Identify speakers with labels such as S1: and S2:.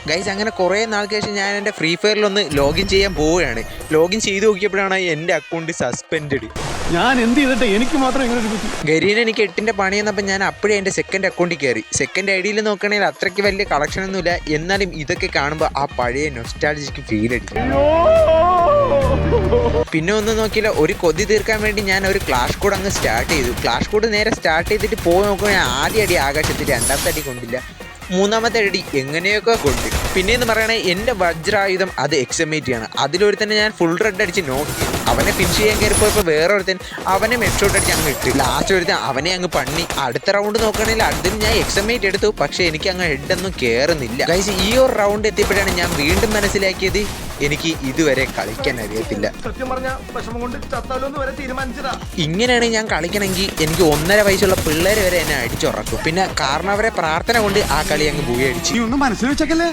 S1: Guys അങ്ങനെ കുറേ നാൾക്ക് ശേഷം ഞാൻ എൻ്റെ ഫ്രീ ഫയറിലൊന്ന് ലോഗിൻ ചെയ്യാൻ പോവുകയാണ്. ലോഗിൻ ചെയ്ത് നോക്കിയപ്പോഴാണ് എൻ്റെ അക്കൗണ്ട് സസ്പെൻഡ്.
S2: ഞാൻ എന്ത് ചെയ്തിട്ട് എനിക്ക് മാത്രം ഇങ്ങനെ ഒരു പറ്റി.
S1: ഗരീന എനിക്ക് 8ൻ്റെ പണി തന്നപ്പോൾ ഞാൻ അപ്പോഴേ എൻ്റെ സെക്കൻഡ് അക്കൗണ്ടിൽ കയറി. സെക്കൻഡ് ഐ ഡിയിൽ നോക്കുകയാണെങ്കിൽ അത്രയ്ക്ക് വലിയ കളക്ഷനൊന്നുമില്ല. എന്നാലും ഇതൊക്കെ കാണുമ്പോൾ ആ പഴയ നൊസ്റ്റാൾജിക്ക് ഫീൽ അടിക്കും. പിന്നെ ഒന്നും നോക്കിയില്ല, ഒരു കൊതി തീർക്കാൻ വേണ്ടി ഞാൻ ഒരു ക്ലാഷ് കോഡ് അങ്ങ് സ്റ്റാർട്ട് ചെയ്തു. ക്ലാഷ് കോഡ് നേരെ സ്റ്റാർട്ട് ചെയ്തിട്ട് പോയി നോക്കുമ്പോൾ ഞാൻ ആദ്യ അടി ആകാശത്തിൽ, രണ്ടാമത്തെ അടി കൊണ്ടില്ല, മൂന്നാമത്തെ അടി എങ്ങനെയൊക്കെ കൊണ്ട്. പിന്നെയെന്ന് പറയണേ എൻ്റെ വജ്രായുധം അത് XM80 ആണ്. അതിലൊരു തന്നെ ഞാൻ ഫുൾ റെഡ് അടിച്ച് നോക്കി. അവനെ ഫിനിഷ് ചെയ്യാൻ കയറിപ്പോയപ്പോൾ വേറൊരുത്തൻ അവനെ മെഡ്ഷോട്ട് അടിച്ച് അങ്ങ് ഇട്ട്. ലാസ്റ്റ് ഒരുത്തൻ അവനെ അങ്ങ് പണി. അടുത്ത റൗണ്ട് നോക്കുകയാണെങ്കിൽ അടുത്തിന് ഞാൻ XM80 എടുത്തു. പക്ഷേ എനിക്ക് അങ്ങ് ഹെഡൊന്നും കയറുന്നില്ല. ഗൈസ് ഈ ഒരു റൗണ്ട് എത്തിയപ്പോഴാണ് ഞാൻ വീണ്ടും മനസ്സിലാക്കിയത് എനിക്ക് ഇതുവരെ കളിക്കാൻ അറിയത്തില്ല. ഇങ്ങനെയാണ് ഞാൻ കളിക്കണമെങ്കിൽ എനിക്ക് 1.5 വയസ്സുള്ള പിള്ളേർ വരെ എന്നെ അടിച്ചുറക്കും. പിന്നെ കാരണം അവരെ പ്രാർത്ഥന കൊണ്ട് ആ കളി അങ്ങ് പോയി അടിച്ചു.
S2: മനസ്സിൽ വെച്ചേക്കല്ലേ.